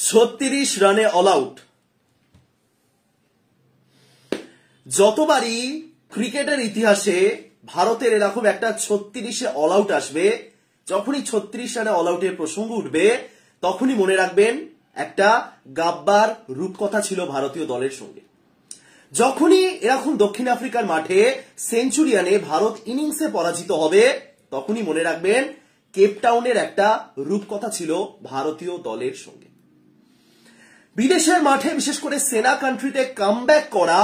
36 রানে all out. যতবারই ক্রিকেটের ইতিহাসে ভারতের এরকম একটা 36-এ অল আউট আসবে, যখনই 36 রানে অল আউটের প্রসঙ্গ উঠবে তখনই মনে রাখবেন একটা গাব্বার রূপকথা ছিল ভারতীয় দলের সঙ্গে। যখনই এরকম দক্ষিণ আফ্রিকার মাঠে সেঞ্চুরি আনে ভারত ইনিংসে পরাজিত হবে, তখনই মনে রাখবেন কেপটাউনের একটা রূপকথা ছিল ভারতীয় দলের সঙ্গে। বিদেশের মাঠে বিশেষ করে সেনা কান্ট্রিতে কামব্যাক করা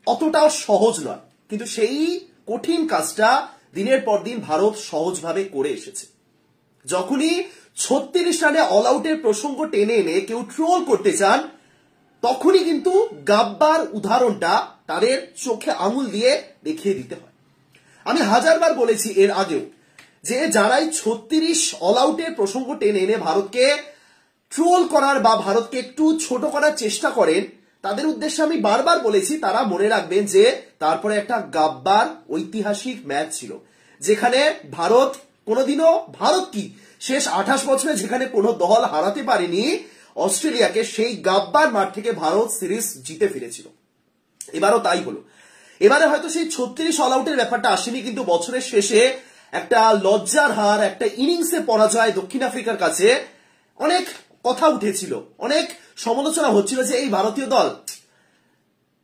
অতটাও সহজ নয়, কিন্তু সেই কঠিন কাজটা দিনের পর দিন ভারত সহজভাবে করে এসেছে। যখনই 36 রানে অল আউটের প্রসঙ্গ টেনে এনে কেউ ট্রোল করতে চান, তখনই কিন্তু গাব্বার উদাহরণটা তাদের চোখে আঙুল দিয়ে দেখিয়ে দিতে হয়। আমি হাজারবার বলেছি এর আগেও যে যারাই 36 অল আউটের প্রসঙ্গ টেনে এনে ভারতকে ট্রোল করার বা ভারতকে একটু ছোট করার চেষ্টা করেন, তাদের উদ্দেশ্যে আমি বারবার বলেছি তারা মনে রাখবেন যে তারপরে একটা গাব্বার ঐতিহাসিক ম্যাচ ছিল, যেখানে ভারত কোনোদিনও ভারত কি শেষ 28 বছরে যেখানে কোনো দল হারাতে পারেনি অস্ট্রেলিয়াকে, সেই গাব্বার মাঠ থেকে ভারত সিরিজ জিতে ফিরেছিল। এবারও তাই হলো। এবারে হয়তো সেই 36 অল আউটের ব্যাপারটা আসেনি, কিন্তু বছরের শেষে একটা লজ্জার হার, একটা ইনিংসে পরাজয় দক্ষিণ আফ্রিকার কাছে অনেক কথা উঠেছিল, অনেক সমালোচনা হচ্ছিল যে এই ভারতীয় দল।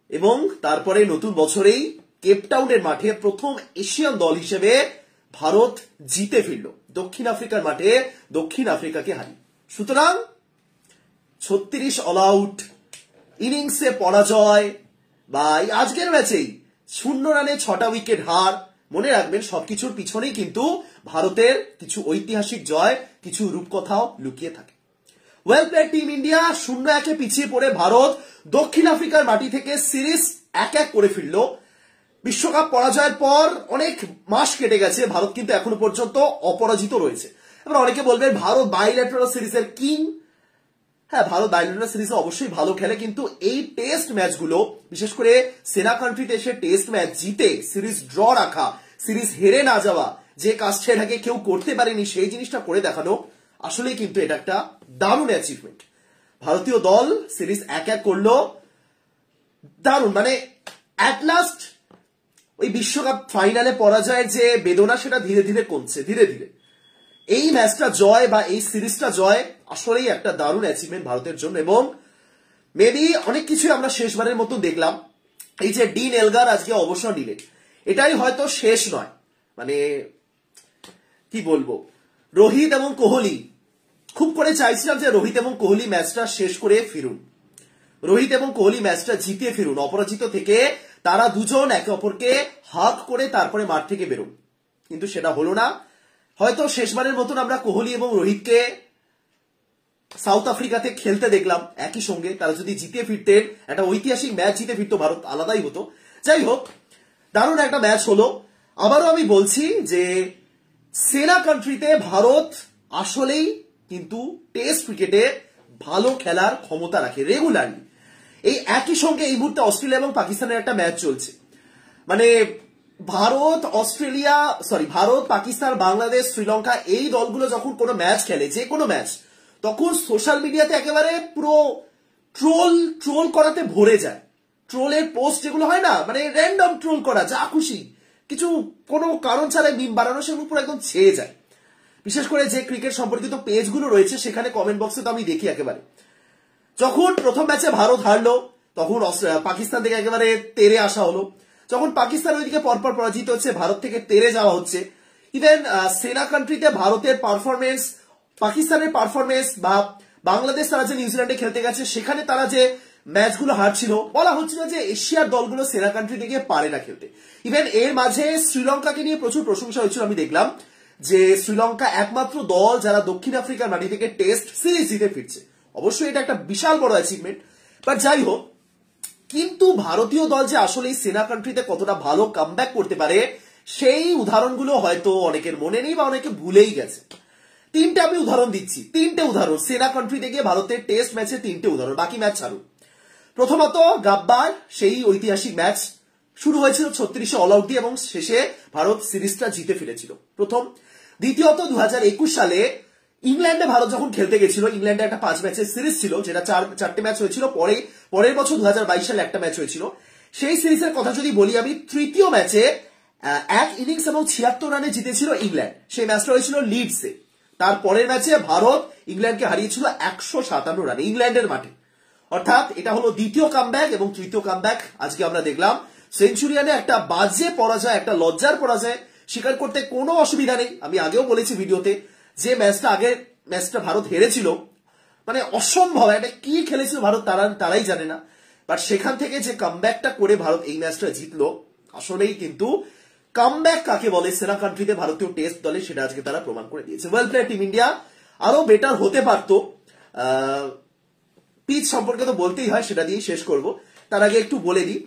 এবং তারপরে নতুন বছরেই কেপটাউনের মাঠে প্রথম এশিয়ান দল হিসেবে ভারত জিতে ফিরল দক্ষিণ আফ্রিকার মাঠে দক্ষিণ আফ্রিকাকে হারিয়ে। সুতরাং 36 অল আউট, ইনিংসে পরাজয় বা আজকের ম্যাচেই 0 রানে 6টা উইকেট হার, মনে রাখবেন সবকিছুর পিছনেই কিন্তু ভারতের কিছু ঐতিহাসিক জয়, কিছু রূপকথাও লুকিয়ে থাকে। Well played team India. 0-1 পিছিয়ে পড়ে ভারত দক্ষিণ আফ্রিকার মাটি থেকে সিরিজ 1-1 করে ফিরল। বিশ্বকাপ পরাজয়ের পর অনেক মাস কেটে গেছে, ভারত কিন্তু এখনো পর্যন্ত অপরাজিত রয়েছে। এবার অনেকে বলবেন ভারত বাইল্যাটারাল সিরিজের কিং। হ্যাঁ, ভারত বাইল্যাটারাল সিরিজে অবশ্যই ভালো খেলে, কিন্তু এই টেস্ট ম্যাচগুলো, বিশেষ করে সেনা কান্ট্রিতে এসে টেস্ট ম্যাচ জিতে সিরিজ ড্র রাখা, সিরিজ হেরে না যাওয়া, যে কাজটা এর আগে কেউ করতে পারেনি সেই জিনিসটা করে দেখানো, আসলে কিন্তু এটা একটা দারুণ অ্যাচিভমেন্ট। ভারতীয় দল সিরিজ 1-1 করলো, দারুণ। মানে অ্যাট লাস্ট ওই বিশ্বকাপ ফাইনালে পরাজয়ের যে বেদনা সেটা ধীরে ধীরে কমছে, ধীরে ধীরে। এই ম্যাচটা জয় বা এই সিরিজটা জয় আসলেই একটা দারুণ অ্যাচিভমেন্ট ভারতের জন্য। এবং মেবি অনেক কিছুই আমরা শেষবারের মতো দেখলাম। এই যে ডিন এলগার আজকে অবসর নিলেন, এটাই হয়তো শেষ নয়। মানে কি বলবো, রোহিত এবং কোহলি, খুব করে চাইছিলাম যে রোহিত এবং কোহলি ম্যাচটা শেষ করে ফিরুন, রোহিত এবং কোহলি ম্যাচটা জিতে ফিরুন, অপরাজিত থেকে তারা দুজন একে অপরকে হাগ করে তারপরে মাঠ থেকে বেরোন, কিন্তু সেটা হলো না। হয়তো শেষবারের মতন আমরা কোহলি এবং রোহিতকে সাউথ আফ্রিকাতে খেলতে দেখলাম একই সঙ্গে। তারা যদি জিতে ফিরতেন, একটা ঐতিহাসিক ম্যাচ জিতে ফিরতো ভারত, আলাদাই হতো। যাই হোক, দারুণ একটা ম্যাচ হলো। আবারও আমি বলছি যে সেনা কান্ট্রিতে ভারত আসলেই কিন্তু টেস্ট ক্রিকেটে ভালো খেলার ক্ষমতা রাখে রেগুলারলি। এই একই সঙ্গে এই মুহূর্তে অস্ট্রেলিয়া এবং পাকিস্তানের একটা ম্যাচ চলছে। মানে ভারত, পাকিস্তান, বাংলাদেশ, শ্রীলঙ্কা, এই দলগুলো যখন কোনো ম্যাচ খেলে, যে কোনো ম্যাচ, তখন সোশ্যাল মিডিয়াতে একেবারে পুরো ট্রোল করাতে ভরে যায়। ট্রোলের পোস্ট যেগুলো হয় না, মানে র্যান্ডম ট্রোল করা, যা খুশি, কিছু কোনো কারণ ছাড়াই মিম বানানো, সেগুলো পুরো একদম ছেয়ে যায়। বিশেষ করে যে ক্রিকেট সম্পর্কিত পেজগুলো রয়েছে সেখানে কমেন্ট বক্সে তো আমি দেখি একেবারে। যখন প্রথম ম্যাচে ভারত হারলো, তখন পাকিস্তান থেকে একেবারে তেরে আসা হলো। যখন পাকিস্তান ওইদিকে পরপর পরাজিত হচ্ছে, ভারত থেকে তেরে যাওয়া হচ্ছে। ইভেন সেনা কান্ট্রিতে ভারতের পারফরমেন্স, পাকিস্তানের পারফরমেন্স, বা বাংলাদেশ তারা যে নিউজিল্যান্ডে খেলতে গেছে সেখানে তারা যে ম্যাচগুলো হারছিল, বলা হচ্ছিল যে এশিয়ার দলগুলো সেনা কান্ট্রিতে গিয়ে পারে না খেলতে। ইভেন এর মাঝে শ্রীলঙ্কাকে নিয়ে প্রচুর প্রশংসা হয়েছিল। আমি দেখলাম যে শ্রীলঙ্কা একমাত্র দল যারা দক্ষিণ আফ্রিকার মাটি থেকে টেস্ট সিরিজ জিতে ফিরছে। অবশ্যই এটা একটা বিশাল বড় অ্যাচিভমেন্ট। বাট যাই হোক, কিন্তু ভারতীয় দল যে আসলে সেনা কান্ট্রিতে কতটা ভালো কামব্যাক করতে পারে, সেই উদাহরণগুলো হয়তো অনেকের মনে নেই বা অনেকে ভুলেই গেছে। 3টে আমি উদাহরণ দিচ্ছি, 3টে উদাহরণ সেনা কান্ট্রিতে গিয়ে ভারতের টেস্ট ম্যাচে 3টে উদাহরণ, বাকি ম্যাচ ছাড়ুন। প্রথমত গাব্বার সেই ঐতিহাসিক ম্যাচ শুরু হয়েছিল 36 অল আউট দিয়ে এবং শেষে ভারত সিরিজটা জিতে ফিরেছিল, প্রথম। দ্বিতীয়ত 2021 সালে ইংল্যান্ডে ভারত যখন খেলতে গেছিল, ইংল্যান্ডে একটা 5 ম্যাচের সিরিজ ছিল, যেটা চারটে ম্যাচ হয়েছিল, পরের বছর 2022 সালে একটা ম্যাচ হয়েছিল। সেই সিরিজের কথা যদি বলি আমি, তৃতীয় ম্যাচে 1 ইনিংস এবং 76 রানে জিতেছিল ইংল্যান্ড। সেই ম্যাচটা হয়েছিল লিডসে। তার পরের ম্যাচে ভারত ইংল্যান্ডকে হারিয়েছিল 157 রানে ইংল্যান্ডের মাঠে। অর্থাৎ এটা হলো দ্বিতীয় কামব্যাক এবং তৃতীয় কামব্যাক আজকে আমরা দেখলাম। সেঞ্চুরিয়ানে একটা বাজে পরাজয়, একটা লজ্জার পরাজয় স্বীকার করতে কোনো অসুবিধা নেই। আমি আগেও বলেছি ভিডিওতে, যে ম্যাচটা ভারত হেরেছিল, মানে অসম্ভব, একটা কি খেলেছিল ভারত তারাই জানে না। বাট সেখান থেকে যে কামব্যাকটা করে ভারত এই ম্যাচটা জিতলো, আসলেই কিন্তু কামব্যাক কাকে বলে সেরা কান্ট্রিতে ভারতীয় টেস্ট দলে, সেটা আজকে তারা প্রমাণ করে দিয়েছে। ওয়েল প্লে টিম ইন্ডিয়া, আরো বেটার হতে পারতো। পিচ সম্পর্কে তো বলতেই হয়, সেটা দিয়ে শেষ করব। তার আগে একটু বলে দিই,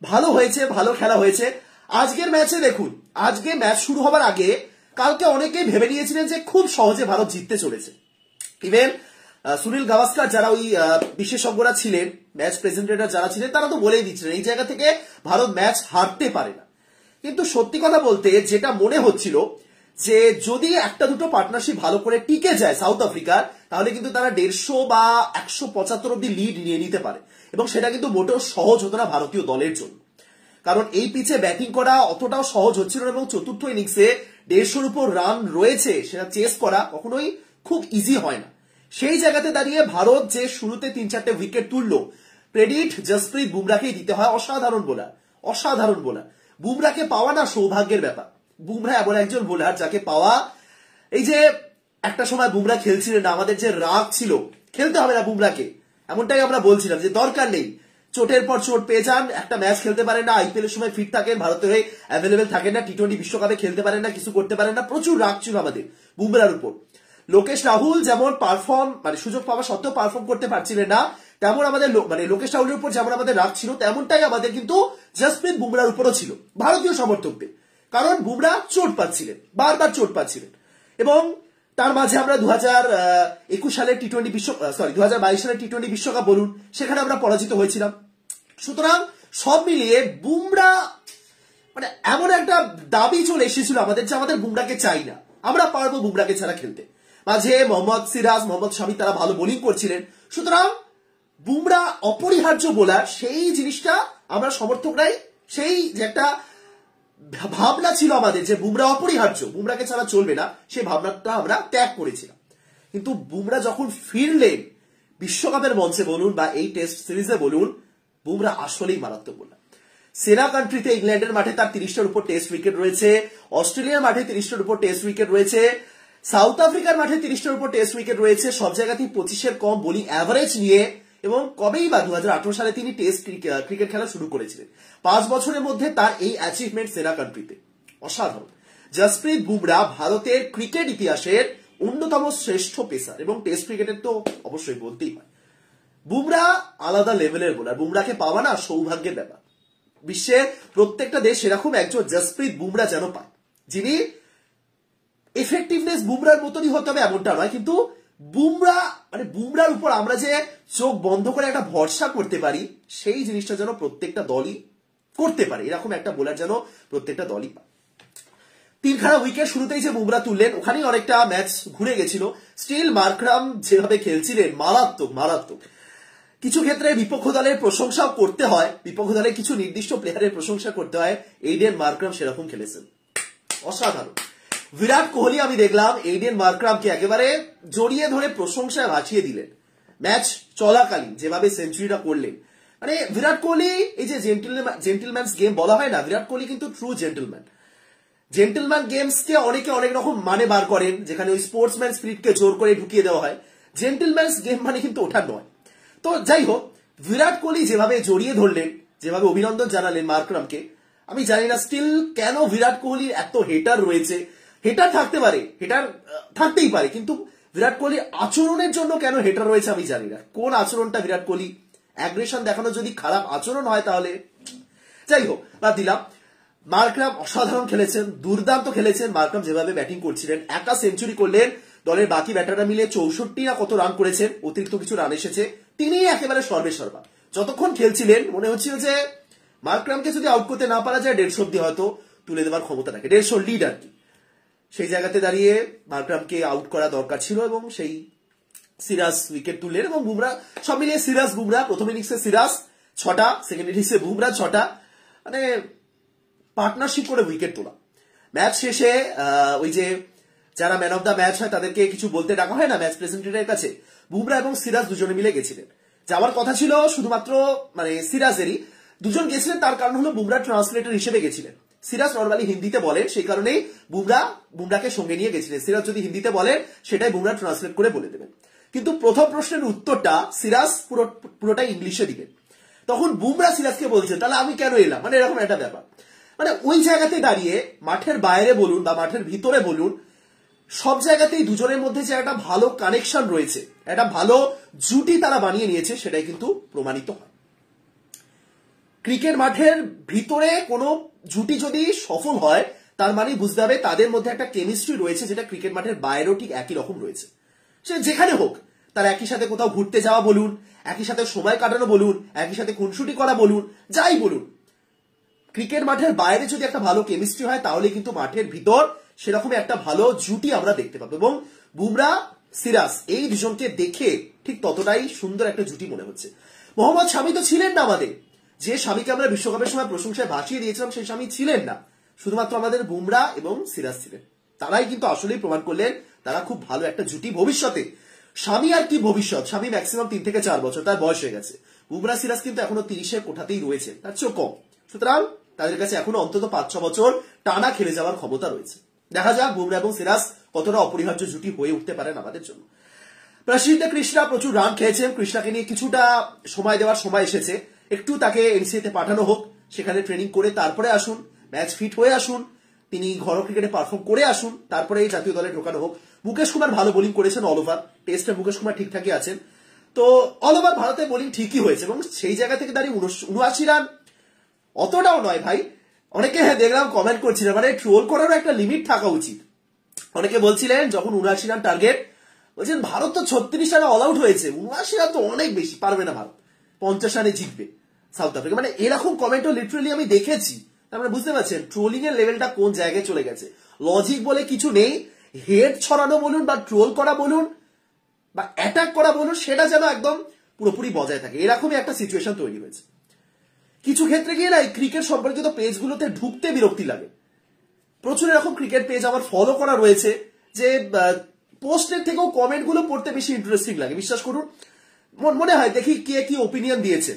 ভালো হয়েছে, ভালো খেলা হয়েছে। আজকের ম্যাচে দেখুন, আজকে ম্যাচ শুরু হবার আগে কালকে অনেকেই ভেবে নিয়েছিলেন যে খুব সহজে ভারত জিততে চলেছে। ইভেন সুনীল গাভাস্কার, যারা ওই বিশেষজ্ঞরা ছিলেন, ম্যাচ প্রেজেন্টেটর যারা ছিলেন, তারা তো বলেই দিচ্ছিলেন এই জায়গা থেকে ভারত ম্যাচ হারতে পারে না। কিন্তু সত্যি কথা বলতে যেটা মনে হচ্ছিল, যে যদি একটা দুটো পার্টনারশিপ ভালো করে টিকে যায় সাউথ আফ্রিকার, তাহলে কিন্তু তারা 150 বা 175 অব্দি লিড নিয়ে নিতে পারে। এবং সেটা কিন্তু মোটেও সহজ হতো না ভারতীয় দলের জন্য, কারণ এই পিচে ব্যাটিং করা অতটাও সহজ হচ্ছিল না। এবং চতুর্থ ইনিংসে 150-র উপর রান রয়েছে, সেটা চেস করা কখনোই খুব ইজি হয় না। সেই জায়গাতে দাঁড়িয়ে ভারত যে শুরুতে 3-4টে উইকেট তুললো, ক্রেডিট জসপ্রীত বুমরাকেই দিতে হয়। অসাধারণ বোলার, অসাধারণ বোলার। বুমরাকে পাওয়া না সৌভাগ্যের ব্যাপার। বুমরা এমন একজন বোলার যাকে পাওয়া, এই যে একটা সময় বুমরা খেলছিলেন না, আমাদের যে রাগ ছিল, খেলতে হবে না বুমরাকে, এমনটাই আমরা বলছিলাম যে দরকার নেই, চোটের পর চোট পেয়ে যান, একটা ম্যাচ খেলতে পারেন না, আইপিএল এর সময় ফিট থাকেন, ভারতের হয়ে অ্যাভেলেবেল থাকেন না, টি-20 বিশ্বকাপে খেলতে পারেন না, কিছু করতে পারেন না, প্রচুর রাগ ছিল আমাদের বুমরার উপর। লোকেশ রাহুল যেমন সুযোগ পাওয়া সত্ত্বেও পারফর্ম করতে পারছিলেন না, তেমন আমাদের লোকেশ রাহুলের উপর যেমন আমাদের রাগ ছিল, তেমনটাই আমাদের কিন্তু জসপ্রীত বুমরার উপরও ছিল ভারতীয় সমর্থকদের। কারণ বুমরা চোট পাচ্ছিলেন, বারবার চোট পাচ্ছিলেন। এবং তার মাঝে আমরা 2021 সালের টি-20 2022 সালের টি-20 বিশ্বকাপ বলুন, সেখানে আমরা পরাজিত হয়েছিলাম। সুতরাং সব মিলিয়ে বুমরা এমন একটা দাবি চলে এসেছিল আমাদের, যে আমাদের বুমরাকে চাই না, আমরা পারবো বুমরাকে ছাড়া খেলতে। মাঝে মোহাম্মদ সিরাজ, মোহাম্মদ শামি তারা ভালো বোলিং করছিলেন। সুতরাং বুমরা অপরিহার্য বোলার, সেই জিনিসটা আমরা সমর্থকরাই, সেই যে একটা ভাবনা ছিল আমাদের যে বুমরা অপরিহার্য, বুমরাকে ছাড়া চলবে না, সেই ভাবনাটা আমরা ত্যাগ করেছিলাম। কিন্তু বুমরা যখন ফিরলেন বিশ্বকাপের মঞ্চে বলুন বা এই টেস্ট সিরিজে বলুন, বুমরা আসলেই মারাত্মক বোলার। সেরা কান্ট্রিতে ইংল্যান্ডের মাঠে তার 30টার উপর টেস্ট উইকেট রয়েছে, অস্ট্রেলিয়ার মাঠে 30টার উপর টেস্ট উইকেট রয়েছে, সাউথ আফ্রিকার মাঠে 30টার উপর টেস্ট উইকেট রয়েছে, সব জায়গাতেই 25-এর কম বোলিং অ্যাভারেজ নিয়ে। এবং কবেই বা 2018 সালে তিনি টেস্ট ক্রিকেট খেলা শুরু করেছিলেন। 5 বছরের মধ্যে তার এই অ্যাচিভমেন্ট সেরা কান্ট্রিতে, অসাধারণ। জসপ্রীত বুমরা ভারতের ক্রিকেট ইতিহাসের অন্যতম শ্রেষ্ঠ পেসার, এবং টেস্ট ক্রিকেটের তো অবশ্যই বলতেই হয়। বুমরা আলাদা লেভেলের বোলার, বুমরাকে পাওয়া না সৌভাগ্যের ব্যাপার। বিশ্বের প্রত্যেকটা দেশ এরকম একজন জসপ্রীত বুমরা যেন পায়, যিনি এফেক্টিভনেস বুমরার মতনই হতে হবে এমনটা নয়, কিন্তু বুমরার উপর আমরা যে চোখ বন্ধ করে একটা ভরসা করতে পারি, সেই জিনিসটা যেন প্রত্যেকটা দলই করতে পারে, এরকম একটা বোলার যেন প্রত্যেকটা দলই পায়। 3খানা উইকেট শুরুতেই যে বুমরা তুললেন, ওখানেই অনেকটা ম্যাচ ঘুরে গেছিল। স্টিল মার্করাম যেভাবে খেলছিলেন, মারাত্মক মারাত্মক। কিছু ক্ষেত্রে বিপক্ষ দলের প্রশংসাও করতে হয়, বিপক্ষ দলের কিছু নির্দিষ্ট প্লেয়ারের প্রশংসা করতে হয়। এইডেন মার্করাম সেরকম খেলেছেন, অসাধারণ। বিরাট কোহলি আমি দেখলাম এইডেন মার্করামকে একেবারে জড়িয়ে ধরে প্রশংসায় ভাসিয়ে দিলেন ম্যাচ চলাকালীন, যেভাবে সেঞ্চুরিটা করলেন। বিরাট কোহলি, এই যে জেন্টলম্যানস গেম বলা হয় না, বিরাট কোহলি কিন্তু ট্রু জেন্টলম্যান। জেন্টলম্যান গেমসকে অনেকে অনেক রকম মানে বার করেন, যেখানে ওই স্পোর্টসম্যান স্পিরিটকে জোর করে ঢুকিয়ে দেওয়া হয়। জেন্টলম্যানস গেম মানে কিন্তু ওটা নয়। তো যাই হোক, বিরাট কোহলি যেভাবে জড়িয়ে ধরলেন, যেভাবে অভিনন্দন জানালেন মার্করামকে, আমি জানি না স্টিল কেন বিরাট কোহলির এত হেটার রয়েছে। হেটার থাকতে পারে, হেটার থাকতেই পারে, কিন্তু বিরাট কোহলির আচরণের জন্য কেন হেটার রয়েছে আমি জানি না। কোন আচরণটা বিরাট কোহলি, অ্যাগ্রেশন দেখানো যদি খারাপ আচরণ হয় তাহলে যাই হোক, বাদ দিলাম। মার্করাম অসাধারণ খেলেছেন, দুর্দান্ত খেলেছেন। মার্করাম যেভাবে ব্যাটিং করছিলেন, একা সেঞ্চুরি করলেন, দলের বাকি ব্যাটাররা মিলে 64 না কত রান করেছেন, অতিরিক্ত কিছু রান এসেছে, তিনি একেবারে সর্বেসর্বা। যতক্ষণ খেলছিলেন মনে হচ্ছিল যে মার্করামকে যদি আউট করতে না পারা যায় 150 অব্দি হয়তো তুলে দেওয়ার ক্ষমতা রাখে, 150 লিড আর কি। সেই জায়গাতে দাঁড়িয়ে মার্করামকে আউট করা দরকার ছিল এবং সেই সিরাজ উইকেট তুললেন এবং বুমরা সব মিলিয়ে সিরাজ বুমরা প্রথম ইনিংসে সিরাজ 6টা, সেকেন্ড ইনিংসে বুমরা 6টা, মানে পার্টনারশিপ করে উইকেট তোলা। ম্যাচ শেষে ওই যে যারা ম্যান অফ দ্য ম্যাচ হয় তাদেরকে কিছু বলতে ডাকা হয় না ম্যাচ প্রেজেন্টেটরের কাছে, বুমরা এবং সিরাজ দুজনে মিলে গেছিলেন। যাওয়ার কথা ছিল শুধুমাত্র মানে সিরাজেরই, দুজন গেছিলেন, তার কারণ হলো বুমরা ট্রান্সলেটর হিসেবে গেছিলেন। সিরাজ নর্মালি হিন্দিতে বলেন, সেই কারণেই বুমরাকে সঙ্গে নিয়ে গেছিলেন। সিরাজ যদি হিন্দিতে বলেন সেটাই বুমরা ট্রান্সলেট করে বলে দেবেন। কিন্তু প্রথম প্রশ্নের উত্তরটা সিরাজ পুরোটাই ইংলিশে দিবেন। তখন বুমরা সিরাজকে বলছে তাহলে আমি কেন এলাম, মানে এরকম একটা ব্যাপার। মানে ওই জায়গাতে দাঁড়িয়ে মাঠের বাইরে বলুন বা মাঠের ভিতরে বলুন, সব জায়গাতেই দুজনের মধ্যে যে একটা ভালো কানেকশন রয়েছে, একটা ভালো জুটি তারা বানিয়ে নিয়েছে, সেটাই কিন্তু প্রমাণিত হয়। ক্রিকেট মাঠের ভিতরে কোনো জুটি যদি সফল হয় তার মানে বুঝতে হবে তাদের মধ্যে একটা কেমিস্ট্রি রয়েছে, যেটা ক্রিকেট মাঠের বাইরেও ঠিক একই রকম রয়েছে। সে যেখানে হোক, তারা একই সাথে কোথাও ঘুরতে যাওয়া বলুন, একই সাথে সময় কাটানো বলুন, একই সাথে খুনসুটি করা বলুন, যাই বলুন, ক্রিকেট মাঠের বাইরে যদি একটা ভালো কেমিস্ট্রি হয় তাহলে কিন্তু মাঠের ভিতর সেরকমই একটা ভালো জুটি আমরা দেখতে পাবো। এবং বুমরা সিরাজ এই দুজনকে দেখে ঠিক ততটাই সুন্দর একটা জুটি মনে হচ্ছে। মোহাম্মদ শামি তো ছিলেন না আমাদের, যে স্বামীকে আমরা বিশ্বকাপের সময় প্রশংসায় ভাসিয়ে দিয়েছিলাম সেই স্বামী ছিলেন না, শুধুমাত্র আমাদের বুমরা এবং সিরাজ ছিলেন। তারাই কিন্তু আসলেই প্রমাণ করলেন তারা খুব ভালো একটা জুটি ভবিষ্যতে। স্বামী আর কি ভবিষ্যৎ, স্বামী ম্যাক্সিমাম 3 থেকে 4 বছর তার বয়স হয়ে গেছে, বুমরা সিরাজ কিন্তু এখনো 30-এর কোঠাতেই রয়েছে, তার চেয়েও কম। সুতরাং তাদের কাছে এখনো অন্তত 5-6 বছর টানা খেলে যাওয়ার ক্ষমতা রয়েছে। দেখা যাক বুমরা এবং সিরাজ কতটা অপরিহার্য জুটি হয়ে উঠতে পারেন আমাদের জন্য। প্রসিদ্ধ কৃষ্ণা প্রচুর রান খেয়েছেন, কৃষ্ণাকে নিয়ে কিছুটা সময় দেওয়ার সময় এসেছে, একটু তাকে এনসিএতে পাঠানো হোক, সেখানে ট্রেনিং করে তারপরে আসুন, ম্যাচ ফিট হয়ে আসুন, তিনি ঘরোয়া ক্রিকেটে পারফর্ম করে আসুন, তারপরে এই জাতীয় দলে ঢোকানো হোক। মুকেশ কুমার ভালো বোলিং করেছেন অল ওভার, টেস্টে মুকেশ কুমার ঠিকঠাকই আছেন, তো অল ওভার ভারতের বোলিং ঠিকই হয়েছে এবং সেই জায়গা থেকে দাঁড়িয়ে 79 রান অতটাও নয় ভাই। অনেকে দেখলাম কমেন্ট করছিলেন, মানে ট্রোল করারও একটা লিমিট থাকা উচিত। অনেকে বলছিলেন যখন 79 রান টার্গেট, বলছেন ভারত তো 36 রানে অল আউট হয়েছে, 79 রান তো অনেক বেশি, পারবে না ভারত, 50 রানে জিতবে সাউথ আফ্রিকা। মানে এরকম কমেন্টও লিটারালি আমি দেখেছি। তারপরে বুঝতে পারছেন ট্রোলিং এর লেভেলটা কোন জায়গায় চলে গেছে। লজিক বলে কিছু নেই, হেড ছড়ানো বলুন বা ট্রোল করা বলুন বা অ্যাটাক করা বলুন, সেটা যেন একদম পুরোপুরি বজায় থাকে, এরকমই একটা সিচুয়েশন তৈরি হয়েছে। কিছু ক্ষেত্রে গিয়ে না এই ক্রিকেট সম্পর্কিত পেজগুলোতে ঢুকতে বিরক্তি লাগে। প্রচুর এরকম ক্রিকেট পেজ আমার ফলো করা রয়েছে যে পোস্টের থেকেও কমেন্ট গুলো পড়তে বেশি ইন্টারেস্টিং লাগে। বিশ্বাস করুন, মনে হয় দেখি কে কি ওপিনিয়ন দিয়েছে।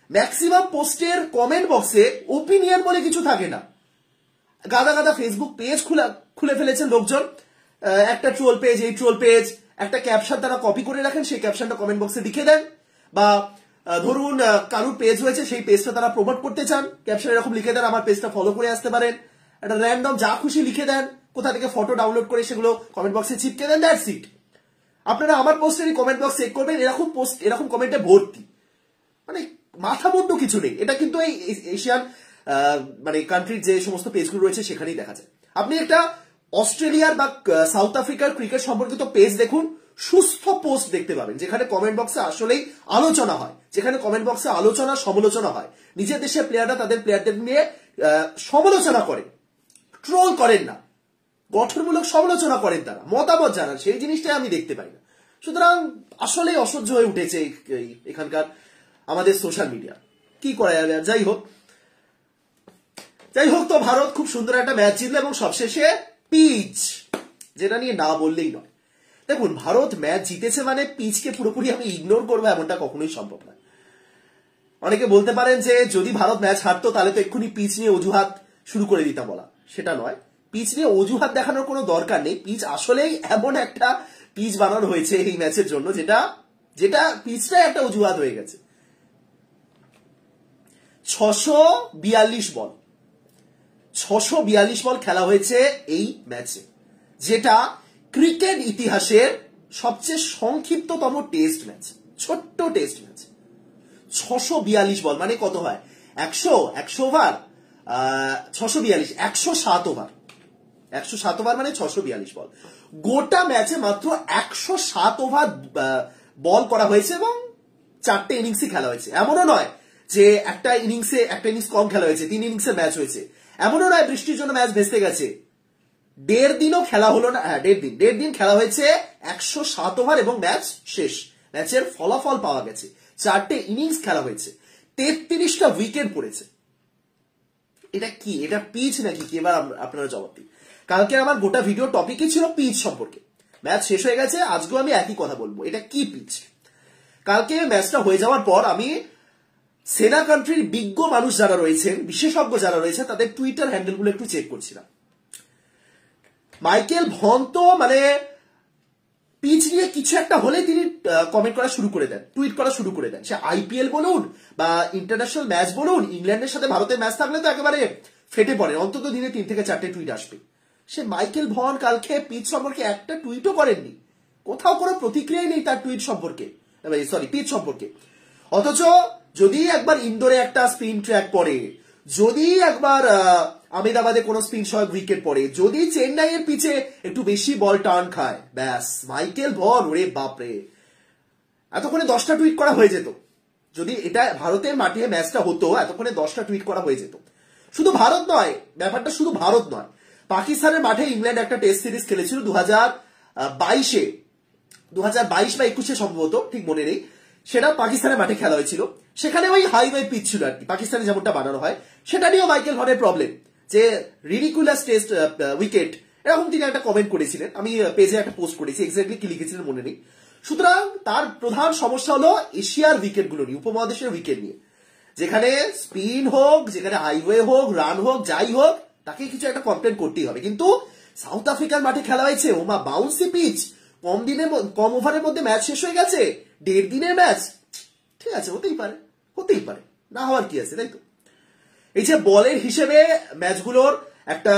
ম্যাক্সিমাম পোস্টের কমেন্ট বক্সে ওপিনিয়ন বলে কিছু থাকে না, গাদা গাদা ফেসবুক পেজ খুলে ফেলেছেন লোকজন, একটা ট্রোল পেজ, এই ট্রোল পেজ, একটা ক্যাপশন তারা কপি করে রাখেন, সেই ক্যাপশনটা কমেন্ট বক্সে লিখে দেন, বা ধরুন কারুর পেজ হয়েছে সেই পেজটা তারা প্রমোট করতে চান, ক্যাপশন এরকম লিখে দেন আমার পেজটা ফলো করে আসতে পারেন, একটা র্যান্ডম যা খুশি লিখে দেন, কোথা থেকে ফটো ডাউনলোড করে সেগুলো কমেন্ট বক্সে চিপকে দেন, দ্যাটস ইট। আপনারা আমার পোস্টেরই কমেন্ট বক্স চেক করবেন, এরকম পোস্ট এরকম কমেন্টে ভর্তি, মানে মাথা মুন্ডু কিছু নেই। এটা কিন্তু এই এশিয়ান মানে কান্ট্রির যে সমস্ত পেজগুলো রয়েছে সেখানেই দেখা যায়। আপনি একটা অস্ট্রেলিয়ার বা সাউথ আফ্রিকার ক্রিকেট সম্পর্কিত পেজ দেখুন, সুস্থ পোস্ট দেখতে পাবেন যেখানে কমেন্ট বক্সে আসলেই আলোচনা হয়, যেখানে কমেন্ট বক্সে আলোচনা সমালোচনা হয়, নিজের দেশের প্লেয়াররা তাদের প্লেয়ারদের নিয়ে সমালোচনা করেন, ট্রোল করেন না, গঠনমূলক সমালোচনা করেন, তারা মতামত জানান, সেই জিনিসটাই আমি দেখতে পাই না। সুতরাং আসলেই অসহ্য হয়ে উঠেছে এখানকার আমাদের সোশ্যাল মিডিয়া, কি করা যাবে। যাই হোক, তো ভারত খুব সুন্দর একটা ম্যাচ জিতলো এবং সবশেষে পিচ, যেটা নিয়ে না বললেই নয়। দেখুন, ভারত ম্যাচ জিতেছে মানে পিচকে পুরোপুরি আমি ইগনোর করবো এমনটা কখনোই সম্ভব নয়। অনেকে বলতে পারেন যে যদি ভারত ম্যাচ হারতো তাহলে তো এক্ষুনি পিচ নিয়ে অজুহাত শুরু করে দিতাম, বলা সেটা নয়। পিচ নিয়ে অজুহাত দেখানোর কোনো দরকার নেই, পিচ আসলেই এমন একটা পিচ বানানো হয়েছে এই ম্যাচের জন্য যেটা পিচটাই একটা অজুহাত হয়ে গেছে। 642 বল 642 বল খেলা হয়েছে এই ম্যাচে, যেটা ক্রিকেট ইতিহাসের সবচেয়ে সংক্ষিপ্ততম টেস্ট ম্যাচ, ছোট্ট টেস্ট ম্যাচ। 642 বল মানে কত হয়, 100 ওভার, 642 107 ওভার, 107 ওভার মানে 642 বল। গোটা ম্যাচে মাত্র 107 ওভার বল করা হয়েছে এবং 4টে ইনিংসই খেলা হয়েছে। এমনও নয় যে একটা ইনিংস কম খেলা হয়েছে, 3 ইনিংসের ম্যাচ হয়েছে। এমনও নয় বৃষ্টির জন্য ম্যাচ ভেস্তে গেছে, 1.5 দিনও খেলা হলো না, হ্যাঁ 1.5 দিন খেলা হয়েছে, 107 ওভার এবং ম্যাচ শেষ। ম্যাচের ফলাফল পাওয়া গেছে, 4টে ইনিংস খেলা হয়েছে, 33টা উইকেট পড়েছে। এটা কি, এটা পিচ নাকি কি? এবার আপনারা জবাব দিন। কালকে আমার গোটা ভিডিও টপিকই ছিল পিচ সম্পর্কে। ম্যাচ শেষ হয়ে গেছে, আজকেও আমি একই কথা বলবো, এটা কি পিচ। কালকে ম্যাচটা হয়ে যাওয়ার পর আমি সেনা কান্ট্রির বিজ্ঞ মানুষ যারা রয়েছেন, বিশেষজ্ঞ যারা রয়েছেন, তাদের টুইটার হ্যান্ডেলগুলো একটু চেক করছিলাম। মাইকেল ভন তো মানে পিচ নিয়ে কিছু একটা হলে তিনি কমেন্ট করা শুরু করে দেন, টুইট করা শুরু করে দেন। সে আইপিএল বলুন বা ইন্টারন্যাশনাল ম্যাচ বলুন, ইংল্যান্ডের সাথে ভারতের ম্যাচ থাকলে তো একেবারে ফেটে পড়ে, অন্তত দিনে 3 থেকে 4টে টুইট আসবে। সে মাইকেল ভন কালকে পিচ সম্পর্কে একটা টুইটও করেননি, কোথাও কোনো প্রতিক্রিয়াই নেই তার টুইট সম্পর্কে, সরি পিচ সম্পর্কে। অথচ যদি একবার ইন্দোরে একটা স্পিন ট্র্যাক পড়ে, যদি একবার আহমেদাবাদে কোনো স্পিন সহায়ক উইকেট পড়ে, যদি চেন্নাইয়ের পিচে একটু বেশি বল টার্ন খায়, ব্যাস মাইকেল ভন, ওরে বাপরে, এতক্ষণে 10টা টুইট করা হয়ে যেত। যদি এটা ভারতের মাঠে ম্যাচটা হতো, এতক্ষণে 10টা টুইট করা হয়ে যেত। শুধু ভারত নয়, ব্যাপারটা শুধু ভারত নয়, পাকিস্তানের মাঠে ইংল্যান্ড একটা টেস্ট সিরিজ খেলেছিল 2022-এ, 2022 বা 21-এ সম্ভবত, ঠিক মনে নেই। সেটা পাকিস্তানের মাঠে খেলা হয়েছিল, সেখানে ওই হাইওয়ে পিচ ছিল আর কি, পাকিস্তানে যেমনটা বানানো হয়। সেটা নিয়েও মাইকেল ভনের প্রবলেম, যে রিডিকুলাস টেস্ট উইকেট, এরকম তিনি একটা কমেন্ট করেছিলেন। আমি পেজে একটা পোস্ট করেছি, এক্স্যাক্টলি কি লিখেছিলেন মনে নেই। সুতরাং তার প্রধান সমস্যা হলো এশিয়ার উইকেট গুলো নিয়ে, উপমহাদেশের উইকেট নিয়ে। যেখানে স্পিন হোক, যেখানে হাইওয়ে হোক, রান হোক, যাই হোক, তাকে কিছু একটা কমপ্লেন করতেই হবে। কিন্তু সাউথ আফ্রিকার মাঠে খেলা হয়েছে, ওমা বাউন্সি পিচ, কম ওভারের মধ্যে ম্যাচ শেষ হয়ে গেছে, 1.5 দিনের ম্যাচ, ঠিক আছে, হতেই পারে, না হওয়ার কি আছে, তাই তো। এই যে বলের হিসেবে ম্যাচগুলোর একটা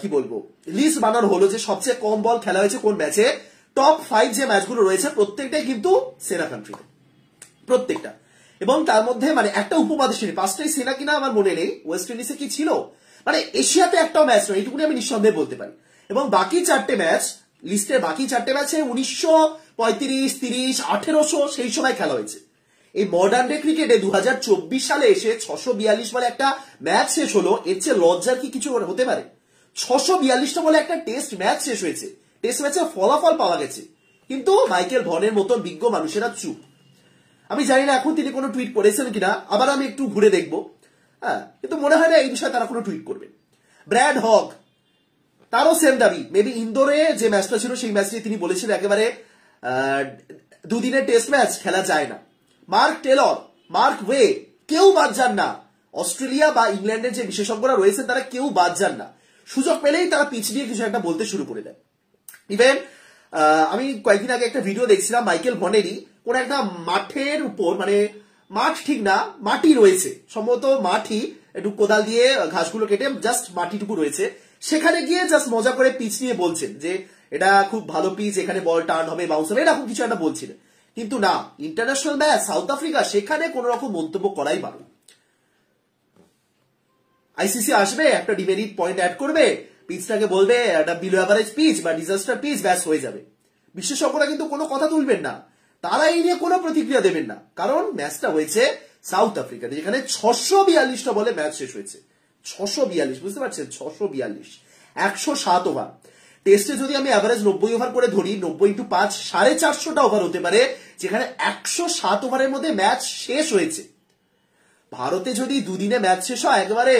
কি বলবো লিস্ট বানানো হলো, যে সবচেয়ে কম বল খেলা হয়েছে কোন ম্যাচে, টপ 5 যে ম্যাচগুলো রয়েছে প্রত্যেকটাই কিন্তু সেনা কান্ট্রিতে, প্রত্যেকটা। এবং তার মধ্যে মানে একটা উপমহাদেশের 5টাই সেনা কিনা আমার মনে নেই, ওয়েস্ট ইন্ডিজে কি ছিল, মানে এশিয়াতে একটাও ম্যাচ নয়, এইটুকুনি আমি নিঃসন্দেহে বলতে পারি। এবং বাকি 4টে ম্যাচ, লিস্টের বাকি 4টে ম্যাচে 1935, 30, 1800 সেই সময় খেলা হয়েছে। এই মডার্ন ডে ক্রিকেটে 2024 সালে এসে 642 বলে একটা ম্যাচ শেষ হলো, এর চেয়ে লজ্জার কি কিছু হতে পারে? 642টা বলে একটা টেস্ট ম্যাচ শেষ হয়েছে, টেস্ট ম্যাচে ফলাফল পাওয়া গেছে, কিন্তু মাইকেল ভনের মতন বিজ্ঞ মানুষেরা চুপ। আমি জানি না এখন তিনি কোনো টুইট করেছেন কিনা, আবার আমি একটু ঘুরে দেখবো, হ্যাঁ, কিন্তু মনে হয় না এই বিষয়ে তারা কোনো টুইট করবে। ব্র্যাড হগ, তারও সেম দাবি, মেবি ইন্দোরে যে ম্যাচটা ছিল সেই ম্যাচটি তিনি বলেছিলেন একেবারে 2 দিনের টেস্ট ম্যাচ খেলা যায় না। মার্ক টেলর, মার্ক ওয়ে, কেউ বাদ যান না। অস্ট্রেলিয়া বা ইংল্যান্ডের যে বিশেষজ্ঞরা রয়েছেন তারা কেউ বাদ যান না, সুযোগ পেলেই তারা পিচ নিয়ে কিছু একটা বলতে শুরু করে দেয়। ইভেন আমি কয়েকদিন আগে একটা ভিডিও দেখছিলাম মাইকেল ভনেরই, কোন একটা মাঠের উপর, মানে মাঠ ঠিক না, মাটি রয়েছে, সম্ভবত মাটি, একটু কোদাল দিয়ে ঘাসগুলো কেটে জাস্ট মাটিটুকু রয়েছে, সেখানে গিয়ে জাস্ট মজা করে পিচ নিয়ে বলছেন যে এটা খুব ভালো পিচ, এখানে বল টার্ন হবে, বাউন্স হবে, এরকম কিছু একটা বলছিলেন। কিন্তু না, ইন্টারন্যাশনাল ম্যাচ সাউথ আফ্রিকা, সেখানে কোন রকম মন্তব্য করাই বারণ। আইসিসি আসবে, একটা ডিমেরিট পয়েন্ট অ্যাড করবে, পিচটাকে বলবে একটা বিলো অ্যাভারেজ পিচ বা ডিজাস্টার পিচ, ব্যাস হয়ে যাবে। বিশেষজ্ঞরা কিন্তু কোনো কথা তুলবেন না, তারা এই নিয়ে কোনো প্রতিক্রিয়া দেবেন না, কারণ ম্যাচটা হয়েছে সাউথ আফ্রিকাতে, যেখানে 642টা বলে ম্যাচ শেষ হয়েছে। 642, বুঝতে পারছেন, 642, 107 ওভার। টেস্টে যদি আমি অ্যাভারেজ 90 ওভার করে ধরি, 90 × 5 450টা ওভার হতে পারে, যেখানে 107 ওভারের মধ্যে ম্যাচ শেষ হয়েছে। ভারতে যদি 2 দিনে ম্যাচ শেষ হয়, একেবারে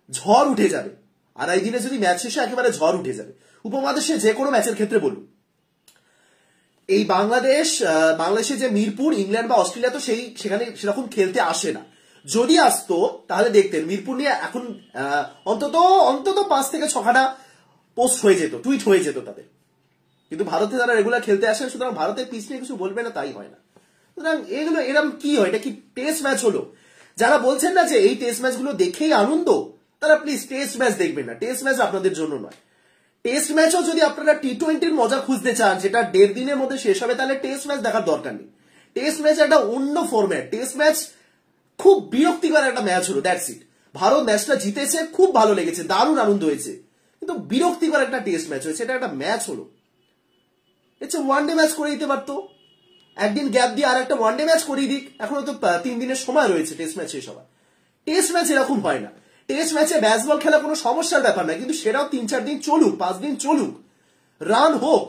ঝড় উঠে যাবে। 2.5 দিনে যদি ম্যাচ শেষ হয়, একেবারে ঝড় উঠে যাবে। উপমহাদেশে যে কোনো ম্যাচের ক্ষেত্রে বলুন, এই বাংলাদেশে যে মিরপুর, ইংল্যান্ড বা অস্ট্রেলিয়া তো সেখানে সেরকম খেলতে আসে না। যদি আসতো তাহলে দেখতেন মিরপুর নিয়ে এখন অন্তত 5 থেকে 6খানা পোস্ট হয়ে যেত, টুইট হয়ে যেত তাদের। কিন্তু ভারতে যারা রেগুলার খেলতে আসে, সুতরাং ভারতের পিচ নিয়ে কিছু বলবে না, তাই হয় না। সুতরাং এগুলো এরকম কি হয়, এটা কি টেস্ট ম্যাচ হলো? যারা বলছেন না যে এই টেস্ট ম্যাচগুলো দেখেই আনন্দ, তারা প্লিজ টেস্ট ম্যাচ দেখবেন না, টেস্ট ম্যাচ আপনাদের জন্য নয়। টেস্ট ম্যাচও যদি আপনারা T20-র মজা খুঁজতে চান, যেটা 1.5 দিনের মধ্যে শেষ হবে, তাহলে টেস্ট ম্যাচ দেখার দরকার নেই। টেস্ট ম্যাচ একটা অন্য ফরম্যাট, টেস্ট ম্যাচ খুব বিরক্তিকর একটা ম্যাচ হলো, দ্যাটস ইট। ভারত ম্যাচটা জিতেছে, খুব ভালো লেগেছে, দারুণ আনন্দ হয়েছে, কিন্তু বিরক্তিকর একটা টেস্ট ম্যাচ হয়েছে, এটা একটা ম্যাচ হলো। এটা ওয়ানডে ম্যাচ করে দিতে পারতো, একদিন গ্যাপ দিয়ে আর একটা ওয়ানডে ম্যাচ করিয়ে দিক, এখনো তো 3 দিনের সময় রয়েছে টেস্ট ম্যাচ শেষ হওয়ার। টেস্ট ম্যাচ এরকম হয় না। টেস্ট ম্যাচে ব্যাস বল খেলা কোনো সমস্যার ব্যাপার না, কিন্তু সেটাও 3-4 দিন চলুক, 5 দিন চলুক, রান হোক,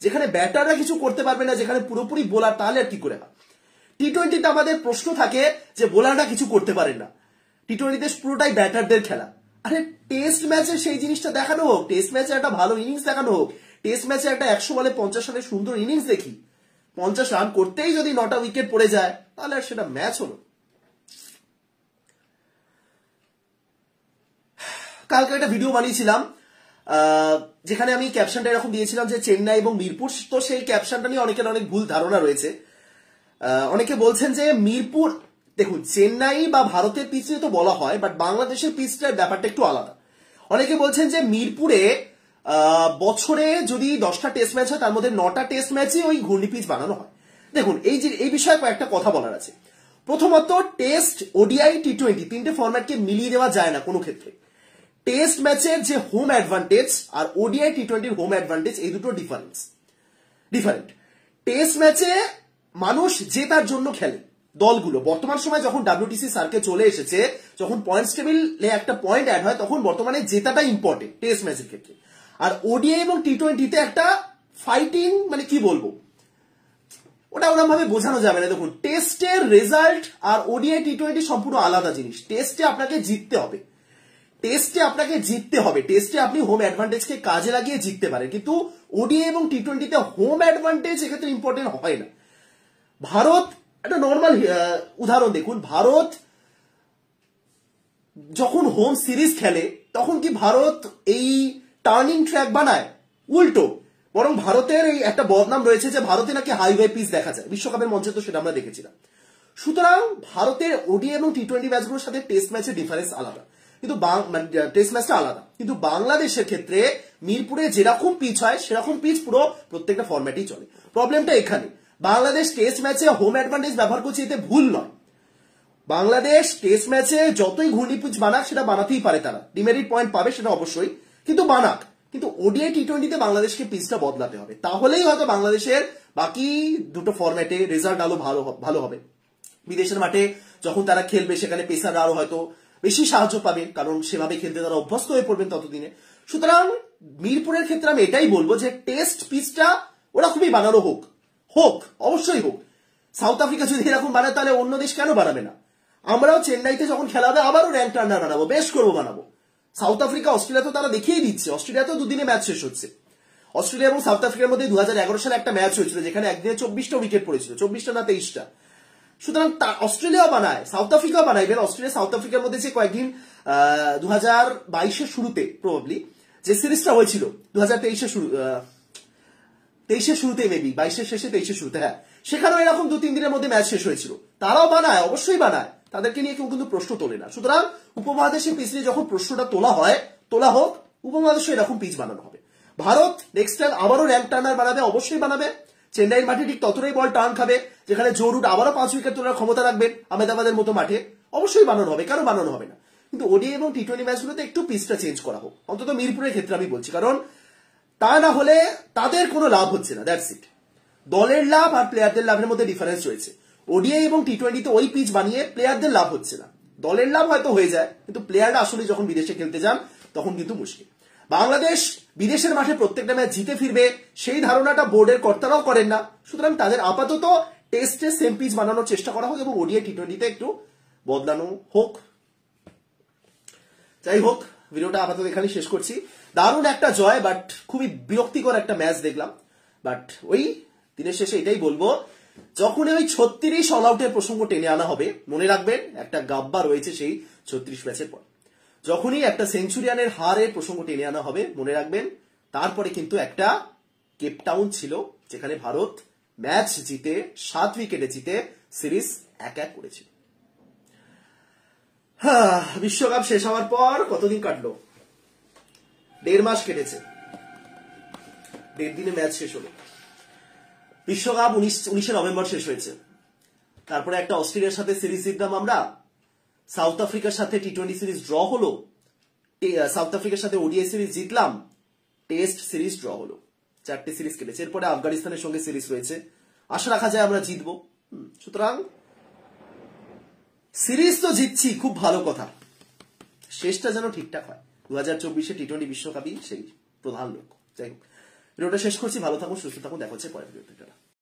যেখানে ব্যাটাররা কিছু করতে পারবে না, যেখানে পুরোপুরি বোলার, তাহলে আর কি করে হয়? টি-20তে আমাদের প্রশ্ন থাকে যে বোলাররা কিছু করতে পারেন না, টি-20তে পুরোটাই ব্যাটারদের খেলা। আরে টেস্ট ম্যাচে সেই জিনিসটা দেখানো হোক, টেস্ট ম্যাচে একটা ভালো ইনিংস দেখানো হোক, টেস্ট ম্যাচে একটা 100 বলে 50 রানের সুন্দর ইনিংস দেখি। 50 রান করতেই যদি 9টা উইকেট পড়ে যায়, তাহলে আর সেটা ম্যাচ হলো? কালকে একটা ভিডিও বানিয়েছিলাম যেখানে আমি ক্যাপশনটা এরকম দিয়েছিলাম যে চেন্নাই এবং মিরপুর, তো সেই ক্যাপশনটা নিয়ে অনেকের অনেক ভুল ধারণা রয়েছে। অনেকে বলছেন যে মিরপুর, দেখুন চেন্নাই বা ভারতের পিচ নিয়ে তো বলা হয়, বাট বাংলাদেশের পিচটার ব্যাপারটা একটু আলাদা। অনেকে বলছেন যে মিরপুরে বছরে যদি 10টা টেস্ট ম্যাচ হয়, তার মধ্যে 9টা টেস্ট ম্যাচই ওই ঘূর্ণি পিচ বানানো হয়। দেখুন এই বিষয়ে কয়েকটা কথা বলার আছে। প্রথমত, টেস্ট, ওডিআই, টি-20 তিনটে ফরম্যাটকে মিলিয়ে দেওয়া যায় না কোনো ক্ষেত্রে। টেস্ট ম্যাচের যে হোম অ্যাডভান্টেজ আর ওডিআই টি-20 হোম অ্যাডভান্টেজ, এই দুটো ডিফারেন্ট। টেস্ট ম্যাচে মানুষ জেতার জন্য খেলে দলগুলো। বর্তমান সময় যখন ডাব্লিউটিসি সার্কে চলে এসেছে, যখন পয়েন্টস টেবিলে একটা পয়েন্ট অ্যাড হয়, তখন বর্তমানে জেতাটা ইম্পর্টেন্ট টেস্ট ম্যাচের ক্ষেত্রে। আর ওডিআই এবং টি-20তে একটা ফাইটিং, মানে কি বলবো, ওটা ওরকম ভাবে বোঝানো যাবে না। দেখুন, টেস্টের রেজাল্ট আর ওডিআই টি-20 সম্পূর্ণ আলাদা জিনিস। টেস্টে আপনাকে জিততে হবে, টেস্টে আপনি হোম অ্যাডভান্টেজকে কাজে লাগিয়ে জিততে পারেন, কিন্তু ওডিআই এবং টি-20তে হোম অ্যাডভান্টেজ এক্ষেত্রে ইম্পর্টেন্ট হয় না। ভারত, একটা নর্মাল উদাহরণ দেখুন, ভারত যখন হোম সিরিজ খেলে, তখন কি ভারত এই টার্নিং ট্র্যাক বানায়? উল্টো, বরং ভারতের এই একটা বদনাম রয়েছে যে ভারতে নাকি হাইওয়ে পিচ দেখা যায়, বিশ্বকাপের মঞ্চে তো সেটা আমরা দেখেছিলাম। সুতরাং ভারতের ওডিআই এবং টি-20 ম্যাচগুলোর সাথে টেস্ট ম্যাচের ডিফারেন্স আলাদা, কিন্তু টেস্ট ম্যাচটা আলাদা। কিন্তু বাংলাদেশের ক্ষেত্রে মিরপুরে যেরকম পিচ হয় সেরকম পিচ পুরো প্রত্যেকটা ফরম্যাটেই চলে। প্রবলেমটা এখানে, বাংলাদেশ টেস্ট ম্যাচে হোম অ্যাডভান্টেজ ব্যবহার করছে, এতে ভুল নয়। বাংলাদেশ টেস্ট ম্যাচে যতই ঘূর্ণি পিচ বানাক, সেটা বানাতেই পারে, তারা ডিমেরিট পয়েন্ট পাবে সেটা অবশ্যই, কিন্তু বানাক। কিন্তু ওডিআই টি-20তে বাংলাদেশকে পিচটা বদলাতে হবে, তাহলেই হয়তো বাংলাদেশের বাকি দুটো ফরম্যাটে রেজাল্ট আরো ভালো হবে। বিদেশের মাঠে যখন তারা খেলবে, সেখানে পেসাররা আরো হয়তো বেশি সাহায্য পাবেন, কারণ সেভাবে খেলতে তারা অভ্যস্ত হয়ে পড়বেন ততদিনে। সুতরাং মিরপুরের ক্ষেত্রে আমি এটাই বলবো যে টেস্ট পিচটা ওরকমই বানানো হোক, অবশ্যই হোক। সাউথ আফ্রিকা যদি এরকম বানায়, তাহলে অন্য দেশ কেন বানাবে না? আমরাও চেন্নাইতে যখন খেলা হবে, আবারও র্যাঙ্ক টার্নার বানাবো, বেশ করবো বানাবো। সাউথ আফ্রিকা, অস্ট্রেলিয়া তো তারা দেখিয়ে দিচ্ছে, অস্ট্রেলিয়া তো দুদিনে ম্যাচ শেষ হচ্ছে। অস্ট্রেলিয়া এবং সাউথ আফ্রিকার মধ্যে 2011 সালে একটা ম্যাচ হয়েছিল, যেখানে একদিনে 24টা উইকেট পড়েছিল, 24টা না 23টা। সুতরাং অস্ট্রেলিয়াও বানায়, সাউথ আফ্রিকাও বানায়। অস্ট্রেলিয়া সাউথ আফ্রিকার মধ্যে যে কয়েকদিন 2022-এর শুরুতে প্রবাবলি যে সিরিজটা হয়েছিল, 23-এর শুরুতে, মেবি 22-এর শেষে 23-এর শুরুতে, হ্যাঁ, সেখানেও এরকম 2-3 দিনের মধ্যে ম্যাচ শেষ হয়েছিল। তারাও বানায়, অবশ্যই বানায়, তাদেরকে নিয়ে কেউ কিন্তু প্রশ্ন তোলে না। সুতরাং উপমহাদেশের পিচ নিয়ে যখন প্রশ্নটা তোলা হোক, উপমহাদেশে এরকম পিচ বানানো হবে। ভারত নেক্সট টাইম আবারও র্যাঙ্ক টার্নার বানাবে, অবশ্যই বানাবে। চেন্নাইয়ের মাঠে ঠিক ততটাই বল টার্ন খাবে, যেখানে জো রুট আবারও 5 উইকেট তোলার ক্ষমতা রাখবেন আহমেদাবাদের মতো মাঠে, অবশ্যই বানানো হবে, কেন বানানো হবে না? কিন্তু ওডিআই এবং টি-20 ম্যাচগুলোতে একটু পিচটা চেঞ্জ করা হোক, অন্তত মিরপুরের ক্ষেত্রে আমি বলছি, কারণ তা না হলে তাদের কোনো লাভ হচ্ছে না, দ্যাটস ইট। দলের লাভ আর প্লেয়ারদের লাভের মধ্যে ডিফারেন্স রয়েছে। ওডিআই এবং টি-20তে ওই পিচ বানিয়ে প্লেয়ারদের লাভ হচ্ছে না, দলের লাভ হয়তো হয়ে যায়, কিন্তু প্লেয়াররা আসলে যখন বিদেশে খেলতে যান, তখন কিন্তু মুশকিল। বাংলাদেশ বিদেশের মাঠে প্রত্যেকটা ম্যাচ জিতে ফিরবে, সেই ধারণাটা বোর্ডের কর্তারাও করেন না। সুতরাং তাদের আপাতত টেস্টে সেম পিচ বানানোর চেষ্টা করা হোক এবং ওডিআই টি-20তে একটু বদলানো হোক। যাই হোক, ভিডিওটা আপাতত এখানেই শেষ করছি। দারুণ একটা জয়, বাট খুবই বিরক্তিকর একটা ম্যাচ দেখলাম। বাট ওই দিনের শেষে এটাই বলবো, যখন ওই 36 অল আউটের প্রসঙ্গ টেনে আনা হবে, মনে রাখবেন একটা গাব্বা রয়েছে সেই 36 ম্যাচের পর। যখনই একটা সেঞ্চুরিয়ানের হারের প্রসঙ্গ টেনে আনা হবে, মনে রাখবেন তারপরে কিন্তু একটা কেপটাউন ছিল, যেখানে ভারত ম্যাচ জিতে 7 উইকেটে জিতে সিরিজ 1-1 করেছিল। বিশ্বকাপ শেষ হওয়ার পর কতদিন কাটলো? 1.5 মাস কেটেছে, 1.5 দিনে ম্যাচ শেষ হলো। বিশ্বকাপ 19 নভেম্বর শেষ হয়েছে। তারপরে একটা অস্ট্রেলিয়ার সাথে সিরিজ জিতলাম আমরা, সাউথ আফ্রিকার সাথে টি-20 সিরিজ ড্র হলো, সাউথ আফ্রিকার সাথে ওডিআই সিরিজ জিতলাম, টেস্ট সিরিজ ড্র হলো, 4টে সিরিজ কেটেছে। এরপরে আফগানিস্তানের সঙ্গে সিরিজ রয়েছে, আশা রাখা যায় আমরা জিতবো। সুতরাং সিরিজ তো জিতছি, খুব ভালো কথা, শেষটা যেন ঠিকঠাক হয়। 2024 টি20 বিশ্বকাপই সেই প্রধান লক্ষ্য। যাই হোক, ভিডিওটা শেষ করছি। ভালো থাকুন, সুস্থ থাকুন, দেখা হচ্ছে পরের ভিডিওতে।